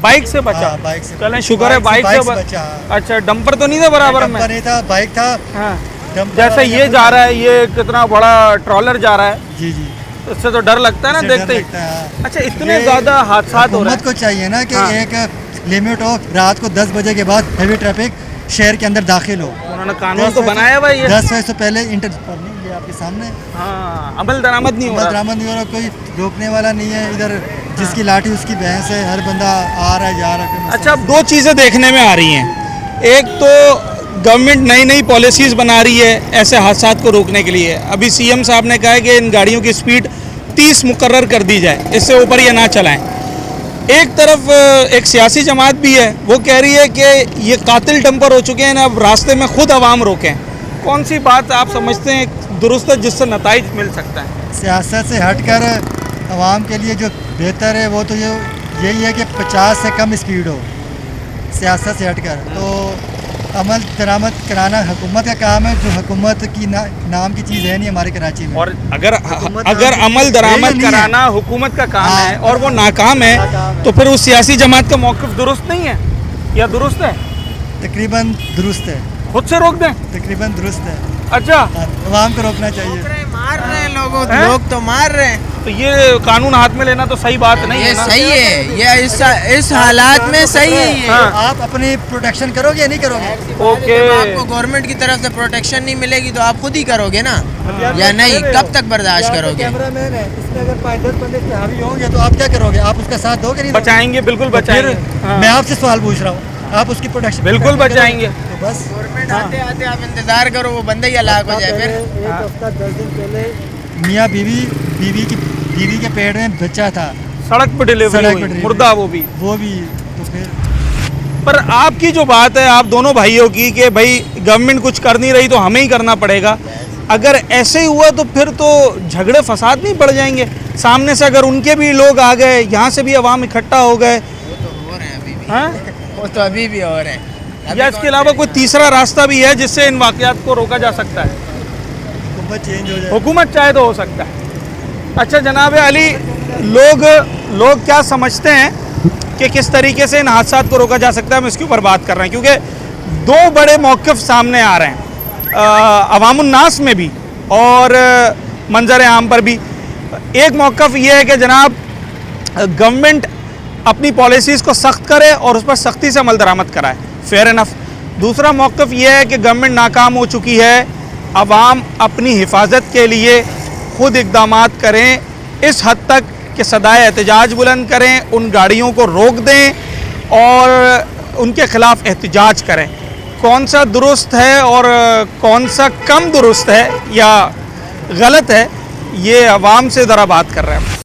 बाइक से बचा? हाँ, बाइक से। चलें, शुक्र है बाइक से बचा। अच्छा, डंपर तो नहीं था बराबर में? नहीं था, बाइक था। हाँ, डंपर जैसे वाला ये जा रहा है, ये कितना बड़ा ट्रॉलर जा रहा है, जी जी, इससे तो डर लगता है ना इससे देखते डर ही। लगता है, हाँ। अच्छा, इतने ये ज्यादा हादसा हो रहे हुकूमत हैं। को चाहिए ना कि हाँ। एक लिमिट हो, रात को 10 बजे के बाद हैवी ट्रैफिक शहर के अंदर दाखिल हो। उन्होंने कानून तो बनाया भाई ये। 10 बजे से पहले इंटर नहीं, ये आपके सामने हाँ, अमल दरामद नहीं हो अमल रहा। दरामद नहीं हो रहा, कोई रोकने वाला नहीं है। इधर जिसकी लाठी उसकी भैंस है, हर बंदा आ रहा है जा रहा है। अच्छा, अब 2 चीज़ें देखने में आ रही हैं। एक तो गवर्नमेंट नई नई पॉलिसीज़ बना रही है ऐसे हादसा को रोकने के लिए। अभी सीएम साहब ने कहा है कि इन गाड़ियों की स्पीड 30 मुकर्रर कर दी जाए, इससे ऊपर ये ना चलाएं। एक तरफ एक सियासी जमात भी है, वो कह रही है कि ये कातिल डंपर हो चुके हैं, अब रास्ते में खुद आवाम रोकें। कौन सी बात आप समझते हैं दुरुस्त है जिससे नताइज मिल सकता है? सियासत से हटकर आवाम के लिए जो बेहतर है वो तो यही है कि 50 से कम स्पीड हो, सियासत से हटकर। तो अमल दरामद कराना हुकूमत का काम है, जो हुकूमत की नाम की चीज़ है नहीं हमारे कराची में। और अगर हुकूमत अगर नाम की अमल चीज़ दरामद नहीं है। कराना हुकूमत का काम हाँ। है और वो नाकाम है, तो फिर उस सियासी जमात का मौक़िफ़ दुरुस्त नहीं है या दुरुस्त है? तकरीबन दुरुस्त है, खुद से रोक दें। तकरीबन दुरुस्त है। अच्छा, आवाम को रोकना चाहिए। मार रहे हैं लोगों, हैं? लोग तो मार रहे हैं। तो ये कानून हाथ में लेना तो सही बात नहीं है ना? सही है, ये इस हालात में सही है ये। आप अपनी प्रोटेक्शन करोगे या नहीं करोगे? ओके, आपको गवर्नमेंट की तरफ से प्रोटेक्शन नहीं मिलेगी तो आप खुद ही करोगे ना, या नहीं? कब तक बर्दाश्त करोगे? कैमरामैन है, इसमें अगर 5-10 बंदे इसमें हावी होंगे तो आप क्या करोगे? आप उसका साथ दोगे नहीं? बचाएंगे, बिल्कुल बचाएंगे। मैं आपसे सवाल पूछ रहा हूँ, आप उसकी प्रोटेक्शन बिल्कुल बचाएंगे। तो बस गवर्नमेंट आते आते आप इंतजार करो, वो बंदे ही हलाक हो जाए। फिर एक हफ्ता 10 दिन पहले मियाँ बीवी के पेट में बच्चा था, सड़क पर डिलीवरी हुई, मुर्दा वो भी। तो फिर पर आपकी जो बात है आप दोनों भाइयों की कि भाई गवर्नमेंट कुछ कर नहीं रही तो हमें ही करना पड़ेगा, अगर ऐसे ही हुआ तो फिर तो झगड़े फसाद नहीं बढ़ जाएंगे? सामने से अगर उनके भी लोग आ गए, यहाँ से भी अवाम इकट्ठा हो गए, हो रहे हैं अभी भी। हाँ? वो तो अभी भी हो रहे हैं। या इसके अलावा कोई तीसरा रास्ता भी है जिससे इन वाकयात को रोका जा सकता है? हुकूमत चेंज हो जाए, हुकूमत चाहे तो हो सकता है। अच्छा जनाब अली, लोग क्या समझते हैं कि किस तरीके से इन हादसात को रोका जा सकता है, हम इसके ऊपर बात कर रहे हैं क्योंकि दो बड़े मौक़िफ़ सामने आ रहे हैं, अवामुन्नास में भी और मंजर आम पर भी। एक मौक़िफ़ ये है कि जनाब गवर्नमेंट अपनी पॉलिसीज़ को सख्त करे और उस पर सख्ती से अमल दरामद कराए, फेयर इनफ। दूसरा मौक़िफ़ ये है कि गवर्नमेंट नाकाम हो चुकी है, अवाम अपनी हिफाजत के लिए खुद इक़दामात करें इस हद तक कि सदाए एहतजाज बुलंद करें, उन गाड़ियों को रोक दें और उनके ख़िलाफ़ एहतजाज करें। कौन सा दुरुस्त है और कौन सा कम दुरुस्त है या गलत है, ये अवाम से ज़रा बात कर रहे हैं।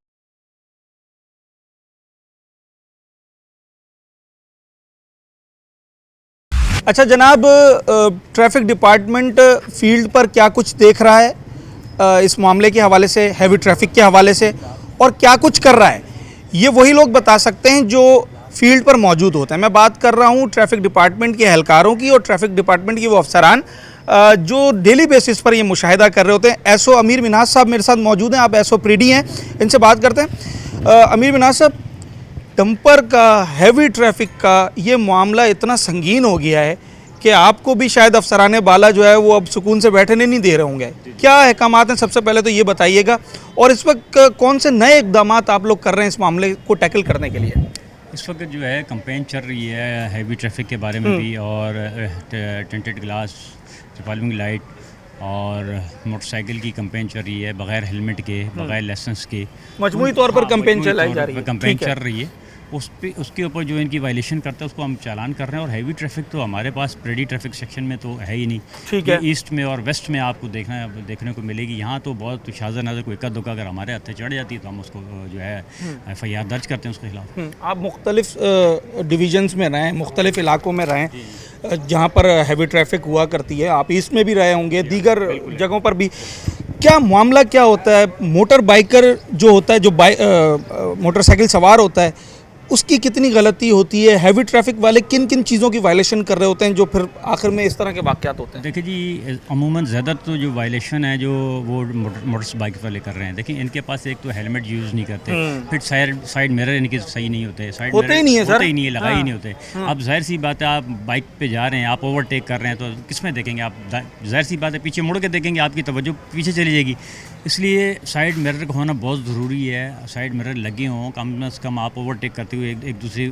अच्छा जनाब, ट्रैफिक डिपार्टमेंट फील्ड पर क्या कुछ देख रहा है इस मामले के हवाले से, हैवी ट्रैफिक के हवाले से, और क्या कुछ कर रहा है, ये वही लोग बता सकते हैं जो फील्ड पर मौजूद होते हैं। मैं बात कर रहा हूँ ट्रैफिक डिपार्टमेंट के एहलकारों की और ट्रैफिक डिपार्टमेंट के वो अफसरान जो डेली बेसिस पर ये मुशाहिदा कर रहे होते हैं। एसओ अमीर मिन्हाज साहब मेरे साथ मौजूद हैं, आप एसओ प्रीडी हैं, इनसे बात करते हैं। अमीर मिन्हाज साहब, डंपर का, हैवी ट्रैफिक का ये मामला इतना संगीन हो गया है कि आपको भी शायद अफसराने बाला जो है वो अब सुकून से बैठने नहीं दे रहे होंगे। क्या अहकामात हैं, सबसे पहले तो ये बताइएगा, और इस वक्त कौन से नए इक़दामात आप लोग कर रहे हैं इस मामले को टैकल करने के लिए? इस वक्त जो है कंपेन चल रही है हैवी ट्रैफिक के बारे में भी, और टिंटेड ग्लास, रिवॉल्विंग लाइट और मोटरसाइकिल की कंपेन चल रही है, बगैर हेलमेट के, बगैर लाइसेंस के, मजमूई तौर पर कंपेन चलाई जा रही है, कंपेन चल रही है। उसके ऊपर जो इनकी वायलेशन करता है उसको हम चालान कर रहे हैं। और हैवी ट्रैफिक तो हमारे पास प्रेडी ट्रैफिक सेक्शन में तो है ही नहीं, ठीक है। ईस्ट में और वेस्ट में आपको देखने को मिलेगी। यहाँ तो बहुत शाज़ा नज़र कोई इक्का दुक्का अगर हमारे हाथ चढ़ जाती है तो हम उसको जो है FIR दर्ज करते हैं उसके खिलाफ। आप मुख्तलिफ डिवीजन्स में रहें, मुख्तलिफ इलाकों में रहें जहाँ पर हैवी ट्रैफिक हुआ करती है, आप ईस्ट में भी रहे होंगे, दीगर जगहों पर भी। क्या मामला क्या होता है, मोटर बाइकर जो होता है, जो मोटरसाइकिल सवार होता है, उसकी कितनी गलती होती है? हैवी ट्रैफिक वाले किन किन चीज़ों की वायलेशन कर रहे होते हैं जो फिर आखिर में इस तरह के वाक़यात होते हैं? देखिए जी, अमूमन ज़्यादा तो जो वायलेशन है जो वो मोटर बाइक वाले कर रहे हैं। देखिए इनके पास एक तो हेलमेट यूज़ नहीं करते, फिर साइड मिरर इनके सही नहीं होते, साइड होते ही नहीं है, होते ही नहीं है, लगाए ही नहीं होते। अब जाहिर सी बात है, आप बाइक पे जा रहे हैं, आप ओवरटेक कर रहे हैं तो किस में देखेंगे आप? जाहिर सी बात है पीछे मुड़ के देखेंगे, आपकी तवज्जो पीछे चली जाएगी। इसलिए साइड मिरर का होना बहुत ज़रूरी है। साइड मिरर लगे हों, कम से कम आप ओवरटेक करते हुए एक दूसरे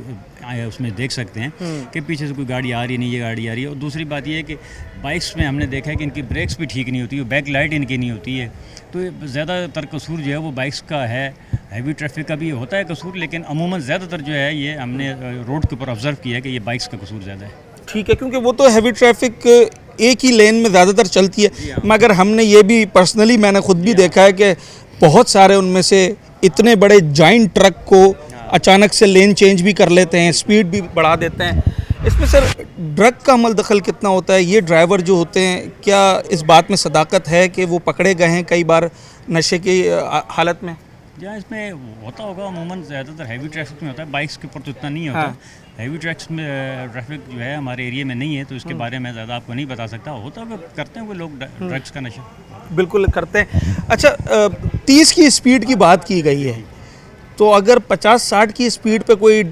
उसमें देख सकते हैं कि पीछे से कोई गाड़ी आ रही नहीं, ये गाड़ी आ रही है। और दूसरी बात ये है कि बाइक्स में हमने देखा है कि इनकी ब्रेक्स भी ठीक नहीं होती, बैक लाइट इनकी नहीं होती है। तो ज़्यादातर कसूर जो है वो बाइक्स का है। हैवी ट्रैफिक का भी होता है कसूर, लेकिन अमूमन ज़्यादातर जो है ये हमने रोड के ऊपर ऑब्ज़र्व किया है कि ये बाइक्स का कसूर ज़्यादा है। ठीक है, क्योंकि वो तो हैवी ट्रैफिक एक ही लेन में ज़्यादातर चलती है, मगर हमने ये भी पर्सनली मैंने खुद भी देखा है कि बहुत सारे उनमें से इतने बड़े जाइंट ट्रक को अचानक से लेन चेंज भी कर लेते हैं, स्पीड भी बढ़ा देते हैं। इसमें सर ड्रग का अमल दखल कितना होता है? ये ड्राइवर जो होते हैं, क्या इस बात में सदाकत है कि वो पकड़े गए हैं कई बार नशे की हालत में? जहाँ इसमें होता होगा, अमूमन ज़्यादातर हैवी ट्रैफिक में होता है, बाइक्स के ऊपर तो इतना नहीं होता। हैवी ट्रैफिक जो है हमारे एरिया में नहीं है, तो इसके बारे में ज़्यादा आपको नहीं बता सकता। होता है, करते हैं वो लोग ड्रग्स का नशा, बिल्कुल करते हैं। अच्छा, 30 की स्पीड की बात की गई है, तो अगर 50-60 की स्पीड पे कोई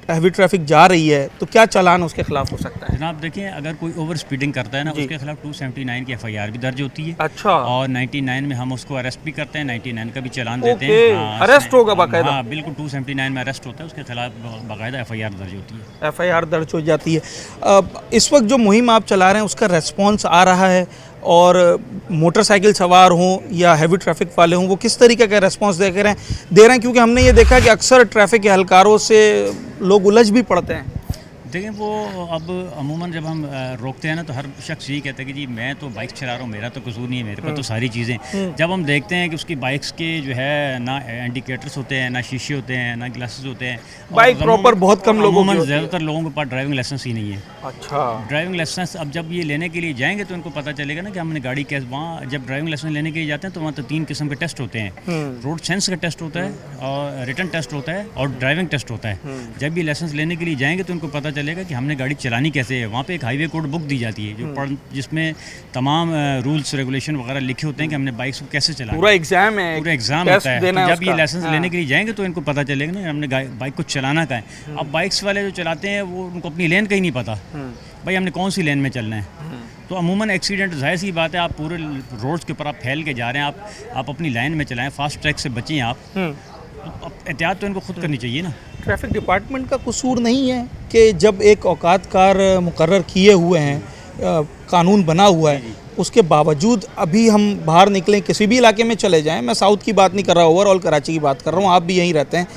हैवी ट्रैफिक जा रही है तो क्या चालान उसके खिलाफ हो सकता है? जनाब देखिए, अगर कोई ओवर स्पीडिंग करता है ना, उसके खिलाफ 279 की FIR भी दर्ज होती है। अच्छा। और 99 में हम उसको अरेस्ट भी करते हैं, 99 का भी चालान देते हैं। अरेस्ट होगा बाकायदा? हाँ बिल्कुल, 279 में अरेस्ट होता है, उसके खिलाफ बाकायदा FIR दर्ज होती है। FIR दर्ज हो जाती है। इस वक्त जो मुहिम आप चला रहे हैं उसका रेस्पॉन्स आ रहा है, और मोटरसाइकिल सवार हों या हैवी ट्रैफिक वाले हों, वो किस तरीके का रेस्पॉन्स दे रहे हैं? क्योंकि हमने ये देखा कि अक्सर ट्रैफिक के हलकारों से लोग उलझ भी पड़ते हैं। देखिए, वो अब अमूमन जब हम रोकते हैं ना, तो हर शख्स यही कहता है कि जी मैं तो बाइक चला रहा हूँ, मेरा तो कसूर नहीं है, मेरे पास तो सारी चीज़ें। जब हम देखते हैं कि उसकी बाइक्स के जो है ना इंडिकेटर्स होते हैं, ना शीशे होते हैं, ना ग्लासेस होते हैं, बाइक प्रॉपर बहुत कम लोगों को, ज़्यादातर लोगों के पास ड्राइविंग लाइसेंस ही नहीं है। अच्छा। ड्राइविंग लाइसेंस अब जब ये लेने के लिए जाएंगे तो उनको पता चलेगा ना कि हमने गाड़ी कैसे, वहाँ जब ड्राइविंग लाइसेंस लेने के लिए जाते हैं तो वहाँ तो 3 किस्म के टेस्ट होते हैं। रोड सेंस का टेस्ट होता है, और रिटन टेस्ट होता है, और ड्राइविंग टेस्ट होता है। जब ये लाइसेंस लेने के लिए जाएंगे तो उनको पता चलेगा कि हमने गाड़ी चलानी कैसे है। वहाँ पे एक हाईवे कोड बुक दी जाती है जिसमें तमाम रूल्स रेगुलेशन वगैरह लिखे होते हैं कि हमने बाइक्स को कैसे चलाना। पूरा एग्जाम है, पूरा एग्जाम होता है। तो जब ये लाइसेंस लेने के लिए जाएंगे तो इनको पता चलेगा ना हमने बाइक को चलाना का है। अब बाइक्स वाले जो चलाते हैं वो उनको अपनी लेन का ही नहीं पता, भाई हमने कौन सी लेन में चलना है। तो अमूमन एक्सीडेंट, जाहिर सी बात है, आप पूरे रोड्स के ऊपर आप फैल के जा रहे हैं, आप अपनी लाइन में चलाएं, फास्ट ट्रैक से बचें आप। तो एहतियात तो इनको खुद करनी चाहिए ना। ट्रैफिक डिपार्टमेंट का कसूर नहीं है कि जब एक औकातकार मुकर्रर किए हुए हैं, कानून बना हुआ है, उसके बावजूद अभी हम बाहर निकलें, किसी भी इलाके में चले जाएं, मैं साउथ की बात नहीं कर रहा, ओवरऑल कराची की बात कर रहा हूँ, आप भी यहीं रहते हैं,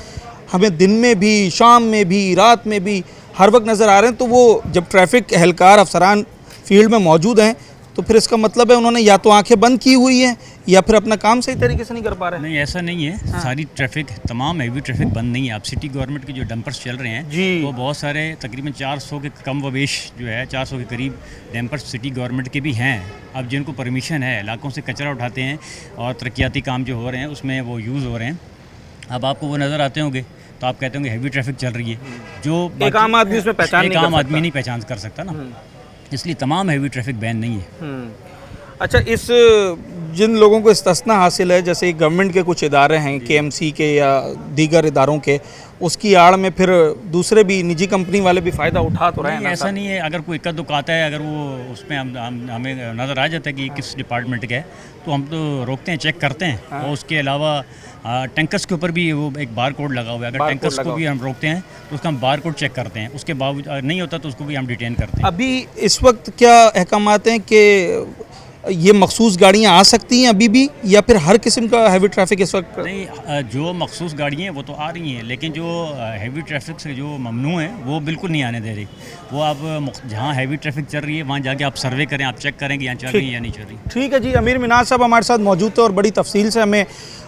हमें दिन में भी, शाम में भी, रात में भी हर वक्त नज़र आ रहे हैं। तो वो जब ट्रैफिक एहलकार अफसरान फील्ड में मौजूद हैं तो फिर इसका मतलब है उन्होंने या तो आंखें बंद की हुई हैं या फिर अपना काम सही तरीके से नहीं कर पा रहे हैं। नहीं, ऐसा नहीं है। हाँ। सारी ट्रैफिक, तमाम हैवी ट्रैफिक बंद नहीं है। आप सिटी गवर्नमेंट के जो डंपर्स चल रहे हैं वो बहुत सारे, तकरीबन 400 के कम ववेश जो है, 400 के करीब डंपर्स सिटी गवर्नमेंट के भी हैं। अब जिनको परमिशन है, इलाकों से कचरा उठाते हैं और तरक्याती काम जो हो रहे हैं उसमें वो यूज़ हो रहे हैं। अब आपको वो नज़र आते होंगे तो आप कहते होंगे हैवी ट्रैफिक चल रही है, जो एक आम आदमी उसमें पहचान नहीं कर सकता। एक आम आदमी नहीं पहचान कर सकता ना, इसलिए तमाम हैवी ट्रैफिक बैन नहीं है। अच्छा, इस जिन लोगों को इस्तिस्ना हासिल है, जैसे गवर्नमेंट के कुछ इदारे हैं, KMC के या दीगर इदारों के, उसकी आड़ में फिर दूसरे भी निजी कंपनी वाले भी फ़ायदा उठा तो रहे हैं। ऐसा नहीं है, अगर कोई इक्का दुक्का आता है, अगर वो उसमें हमें नज़र आ जाता है कि किस डिपार्टमेंट का है तो हम तो रोकते हैं, चेक करते हैं। हाँ। और उसके अलावा टैंकर्स के ऊपर भी वो एक बार कोड लगा हुआ है, अगर टैंकर्स को भी हम रोकते हैं तो उसका हम बार कोड चेक करते हैं, उसके बावजूद नहीं होता तो उसको भी हम डिटेन करते हैं। अभी इस वक्त क्या अहकामात हैं कि ये मखसूस गाड़ियाँ आ सकती हैं अभी भी, या फिर हर किस्म का हैवी ट्रैफिक इस वक्त? नहीं, जो मखसूस गाड़ियाँ हैं वो तो आ रही हैं, लेकिन जो हैवी ट्रैफिक से जो ममनू है वो बिल्कुल नहीं आने दे रही। वो आप जहाँ हैवी ट्रैफिक चल रही है वहाँ जाके आप सर्वे करें, आप चेक करें कि यहाँ चल रही है या नहीं चल रही। ठीक है जी, अमीर मिनाज साहब हमारे साथ मौजूद थे और बड़ी तफसील से हमें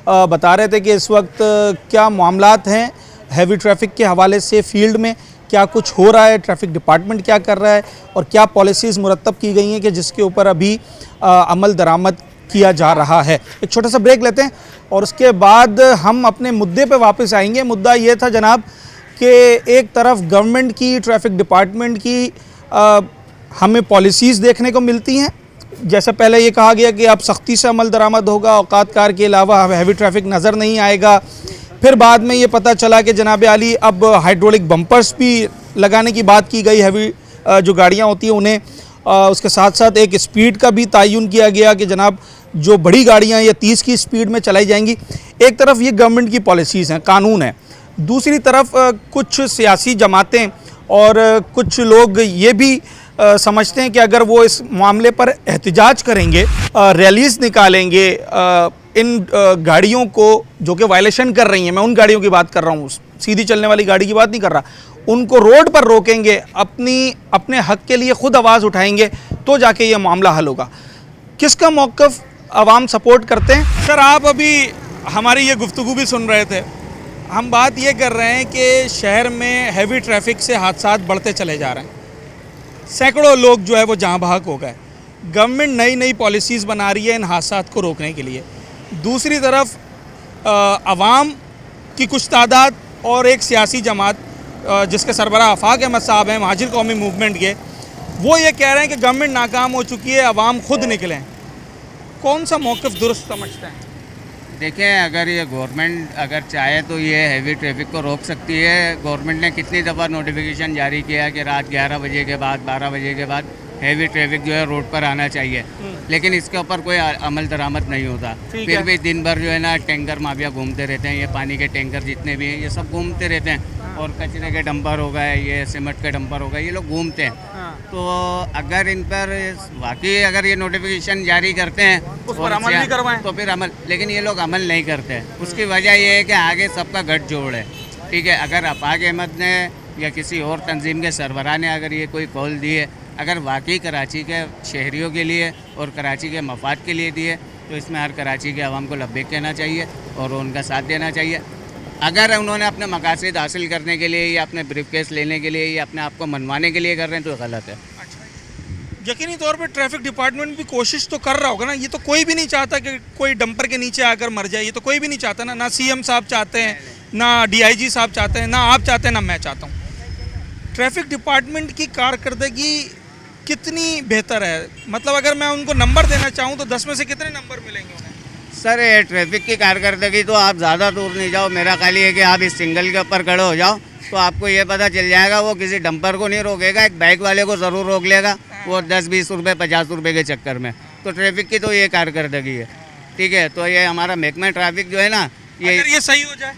बता रहे थे कि इस वक्त क्या मामलात हैं हैवी ट्रैफिक के हवाले से, फील्ड में क्या कुछ हो रहा है, ट्रैफिक डिपार्टमेंट क्या कर रहा है और क्या पॉलिसीज़ मुरतब की गई हैं कि जिसके ऊपर अभी अमल दरामद किया जा रहा है। एक छोटा सा ब्रेक लेते हैं और उसके बाद हम अपने मुद्दे पे वापस आएंगे। मुद्दा ये था जनाब कि एक तरफ गवर्नमेंट की, ट्रैफिक डिपार्टमेंट की हमें पॉलिसीज़ देखने को मिलती हैं, जैसे पहले ये कहा गया कि अब सख्ती से अमल दरामद होगा, औकातकार के अलावा हैवी ट्रैफिक नज़र नहीं आएगा। फिर बाद में ये पता चला कि जनाब आली अब हाइड्रोलिक बम्पर्स भी लगाने की बात की गई, हैवी जो गाड़ियाँ होती हैं उन्हें। उसके साथ साथ एक स्पीड का भी तयन किया गया कि जनाब जो बड़ी गाड़ियाँ ये 30 की स्पीड में चलाई जाएंगी। एक तरफ ये गवर्नमेंट की पॉलिसीज़ हैं, कानून है, दूसरी तरफ कुछ सियासी जमातें और कुछ लोग ये भी समझते हैं कि अगर वो इस मामले पर एहतजाज करेंगे, रैलीज निकालेंगे, इन गाड़ियों को जो कि वायलेशन कर रही हैं, मैं उन गाड़ियों की बात कर रहा हूँ, सीधी चलने वाली गाड़ी की बात नहीं कर रहा, उनको रोड पर रोकेंगे, अपने हक के लिए ख़ुद आवाज़ उठाएंगे, तो जाके ये मामला हल होगा। किसका मौक़िफ़ आवाम सपोर्ट करते हैं? सर, आप अभी हमारी ये गुफ्तगू भी सुन रहे थे, हम बात ये कर रहे हैं कि शहर में हैवी ट्रैफिक से हादसात बढ़ते चले जा रहे हैं, सैकड़ों लोग जो है वो जहाँ बहक हो गए। गवर्नमेंट नई नई पॉलिसीज़ बना रही है इन हादसात को रोकने के लिए, दूसरी तरफ आवाम की कुछ तादाद और एक सियासी जमात जिसके सरबराह आफाक अहमद साहब हैं, महाजिर कौमी मूवमेंट के, वो ये कह रहे हैं कि गवर्नमेंट नाकाम हो चुकी है, आवाम खुद निकलें। कौन सा मौक़िफ़ दुरुस्त समझते हैं? देखिए, अगर ये गवर्नमेंट अगर चाहे तो ये हैवी ट्रैफिक को रोक सकती है। गवर्नमेंट ने कितनी दफ़ा नोटिफिकेशन जारी किया कि रात 11 बजे के बाद 12 बजे के बाद हैवी ट्रैफिक जो है रोड पर आना चाहिए, लेकिन इसके ऊपर कोई अमल दरामद नहीं होता। फिर भी दिन भर जो है ना टैंकर माफिया घूमते रहते हैं, ये पानी के टैंकर जितने भी हैं ये सब घूमते रहते हैं, और कचरे के डंपर हो गए, ये सीमेंट के डंपर हो गए, ये लोग घूमते हैं। तो अगर इन पर वाकई अगर ये नोटिफिकेशन जारी करते हैं उस पर अमल भी करवाएं तो फिर अमल, लेकिन ये लोग अमल नहीं करते। उसकी वजह ये है कि आगे सबका गठजोड़ है। ठीक है, अगर अफाक अहमद ने या किसी और तंजीम के सरबराह ने अगर ये कोई कॉल दी है, अगर वाकई कराची के शहरियों के लिए और कराची के मफाद के लिए दिए, तो इसमें हर कराची के अवाम को लब्बैक कहना चाहिए और उनका साथ देना चाहिए। अगर उन्होंने अपने मकासद हासिल करने के लिए या अपने ब्रीफकेस लेने के लिए या अपने आप को मनवाने के लिए कर रहे हैं तो गलत है। यकीनी तौर पे ट्रैफिक डिपार्टमेंट भी कोशिश तो कर रहा होगा ना, ये तो कोई भी नहीं चाहता कि कोई डंपर के नीचे आकर मर जाए, ये तो कोई भी नहीं चाहता ना सीएम साहब चाहते हैं, ना DIG साहब चाहते हैं, ना आप चाहते हैं, ना मैं चाहता हूँ। ट्रैफिक डिपार्टमेंट की कारकर्दगी कितनी बेहतर है? मतलब अगर मैं उनको नंबर देना चाहूँ तो 10 में से कितने नंबर मिलेंगे उन्हें? सर, ये ट्रैफिक की कारकर्दगी तो आप ज़्यादा दूर नहीं जाओ, मेरा ख्याल ये है कि आप इस सिंगल के ऊपर खड़े हो जाओ तो आपको ये पता चल जाएगा। वो किसी डंपर को नहीं रोकेगा, एक बाइक वाले को ज़रूर रोक लेगा, वो 10-20 रुपये 50 रुपये के चक्कर में। तो ट्रैफिक की तो ये कारकर्दगी है। ठीक है, तो ये हमारा महकमा ट्रैफिक जो है ना, ये सही हो जाए,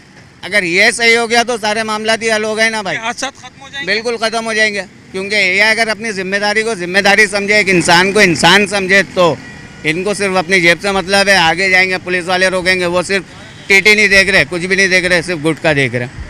अगर ये सही हो गया तो सारे मामला ही हल हो गए ना भाई, हादसा खत्म हो जाएंगे। बिल्कुल ख़त्म हो जाएंगे, क्योंकि ये अगर अपनी जिम्मेदारी को जिम्मेदारी समझे, एक इंसान को इंसान समझे, तो इनको सिर्फ अपनी जेब से मतलब है। आगे जाएंगे पुलिस वाले रोकेंगे, वो सिर्फ टीटी नहीं देख रहे, कुछ भी नहीं देख रहे, सिर्फ गुटखा देख रहे हैं।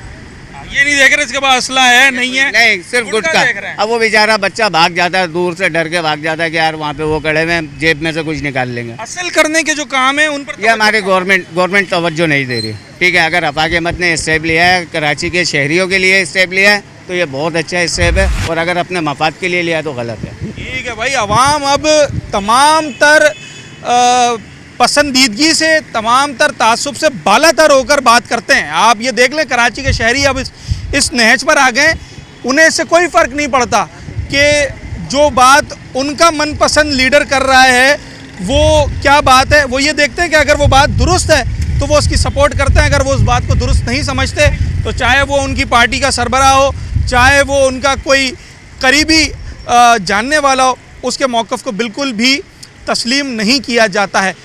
ये नहीं देख रहे इसके पास असला है नहीं है, नहीं, सिर्फ गुटखा। अब वो बेचारा बच्चा भाग जाता है, दूर से डर के भाग जाता है कि यार वहाँ पे वो खड़े हुए हैं, जेब में से कुछ निकाल लेंगे। असल करने के जो काम है उन पर ये हमारी गवर्नमेंट तवज्जो नहीं दे रही। ठीक है, अगर अफाक अहमद ने स्टेप लिया है, कराची के शहरियों के लिए स्टेप लिया है, तो ये बहुत अच्छा स्टेप है, और अगर अपने मफाद के लिए लिया तो गलत है। ठीक है भाई, अवाम अब तमाम तर पसंदीदगी से, तमाम तर तासुब से बालातर होकर बात करते हैं। आप ये देख लें, कराची के शहरी अब इस नहज पर आ गए, उन्हें इससे कोई फ़र्क नहीं पड़ता कि जो बात उनका मनपसंद लीडर कर रहा है वो क्या बात है। वो ये देखते हैं कि अगर वो बात दुरुस्त है तो वो उसकी सपोर्ट करते हैं, अगर वो उस बात को दुरुस्त नहीं समझते तो चाहे वो उनकी पार्टी का सरबराह हो, चाहे वो उनका कोई करीबी जानने वाला हो, उसके मौक़िफ़ को बिल्कुल भी तस्लीम नहीं किया जाता है।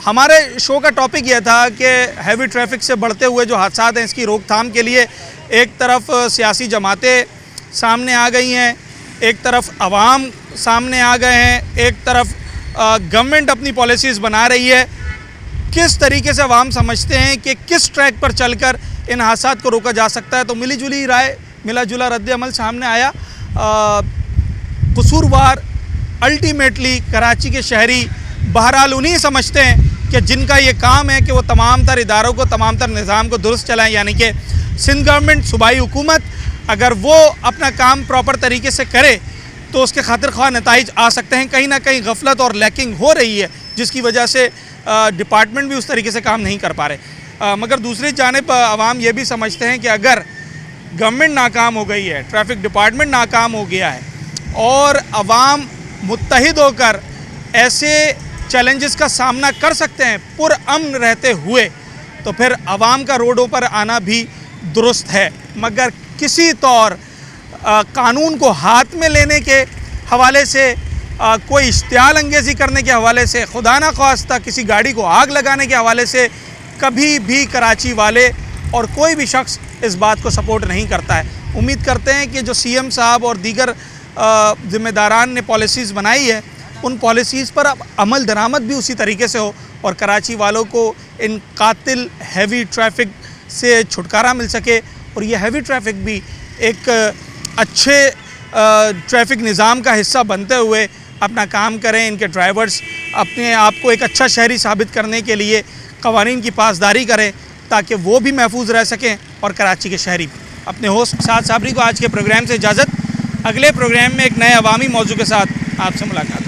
हमारे शो का टॉपिक यह था कि हैवी ट्रैफिक से बढ़ते हुए जो हादसा हैं इसकी रोकथाम के लिए एक तरफ सियासी जमातें सामने आ गई हैं, एक तरफ अवाम सामने आ गए हैं, एक तरफ गवर्नमेंट अपनी पॉलिसीज़ बना रही है। किस तरीके से अवाम समझते हैं कि किस ट्रैक पर चलकर इन हादसात को रोका जा सकता है, तो मिली जुली राय, मिला जुला रद्द-ए-अमल सामने आया। कसूरवार अल्टीमेटली कराची के शहरी बहरहाल उन्हीं समझते हैं कि जिनका ये काम है कि वो तमाम तर इदारों को, तमाम तर निज़ाम को दुरुस्त चलाएं, यानी कि सिंध गवर्नमेंट, सूबाई हुकूमत अगर वो अपना काम प्रॉपर तरीके से करे तो उसके खातिर ख्वाह नताइज आ सकते हैं। कहीं ना कहीं गफलत और लैकिंग हो रही है जिसकी वजह से डिपार्टमेंट भी उस तरीके से काम नहीं कर पा रहे। मगर दूसरी जानिब आवाम ये भी समझते हैं कि अगर गवर्नमेंट नाकाम हो गई है, ट्रैफिक डिपार्टमेंट नाकाम हो गया है और आवाम मुत्तहिद होकर ऐसे चैलेंजेस का सामना कर सकते हैं पुरअमन रहते हुए, तो फिर आवाम का रोडों पर आना भी दुरुस्त है। मगर किसी तौर कानून को हाथ में लेने के हवाले से, कोई इश्तियाल अंगेज़ी करने के हवाले से, खुदा ना ख्वास्ता किसी गाड़ी को आग लगाने के हवाले से कभी भी कराची वाले और कोई भी शख्स इस बात को सपोर्ट नहीं करता है। उम्मीद करते हैं कि जो सीएम साहब और दीगर ज़िम्मेदारान ने पॉलिसीज़ बनाई है उन पॉलिसीज़ पर अब अमल दरामद भी उसी तरीके से हो और कराची वालों को इन कातिल हैवी ट्रैफिक से छुटकारा मिल सके और ये हैवी ट्रैफिक भी एक अच्छे ट्रैफिक निज़ाम का हिस्सा बनते हुए अपना काम करें। इनके ड्राइवर्स अपने आप को एक अच्छा शहरी साबित करने के लिए क़वानीन की पासदारी करें ताकि वो भी महफूज रह सकें और कराची के शहरी भी। अपने होस्ट साद साबरी को आज के प्रोग्राम से इजाज़त। अगले प्रोग्राम में एक नए अवामी मौजू के साथ आपसे मुलाकात।